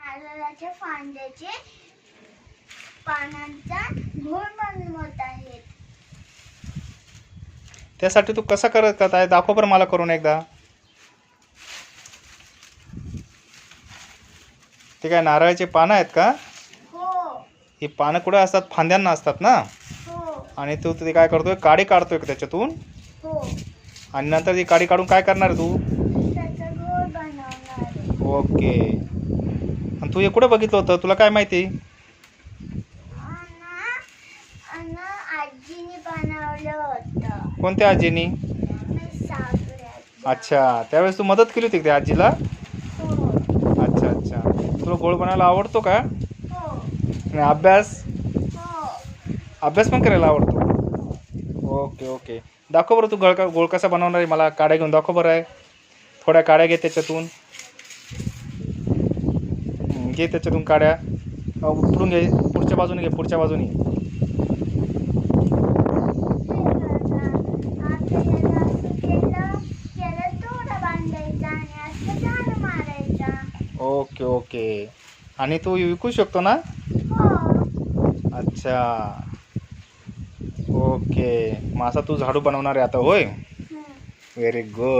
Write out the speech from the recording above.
नारळाच्या फांद्याचे पानांचा घोळ बनवत आहेत. त्यासाठी तू कसं करत आहे दाखव बरं मला करून एकदा. ते काय नारळाचे पानं आहेत का? हो ही पानं कुठे असतात? फांद्यांना असतात ना. हो आणि तू ते काय करतोय, काडी काढतोय का त्याच्यातून? हो आणि नंतर ती काडी काढून काय करणार तू? त्याचा घोळ बनवणार आहे. ओके. आणि तू हे कुठे बघितलं होतं, तुला काय माहिती? अन आजीने बनवलं होतं. कोणत्या आजीनी? मी सागऱ्यात. अच्छा, त्यावेळेस तू मदत केली होती का त्या आजीला? हो अच्छा अच्छा. तुला गोळ बनायला आवडतो का? हो आणि अभ्यास हो अभ्यास पण करायला आवडतो? Okay okay. दाखव बरं तू गोळ कसा बनवणार आहे, मला काड्या घेऊन दाखव बरं आहे. थोड्या काड्या घे त्याच्यातून. घे त्याच्यातून काड्या. उपटून घे, पुढच्या बाजूने घे, पुढच्या बाजूने. Okay okay. आणि तू विकू शकतो ना? अच्छा ओके. मग असा तू झाडू बनवणार आहे आता, होय? Very good.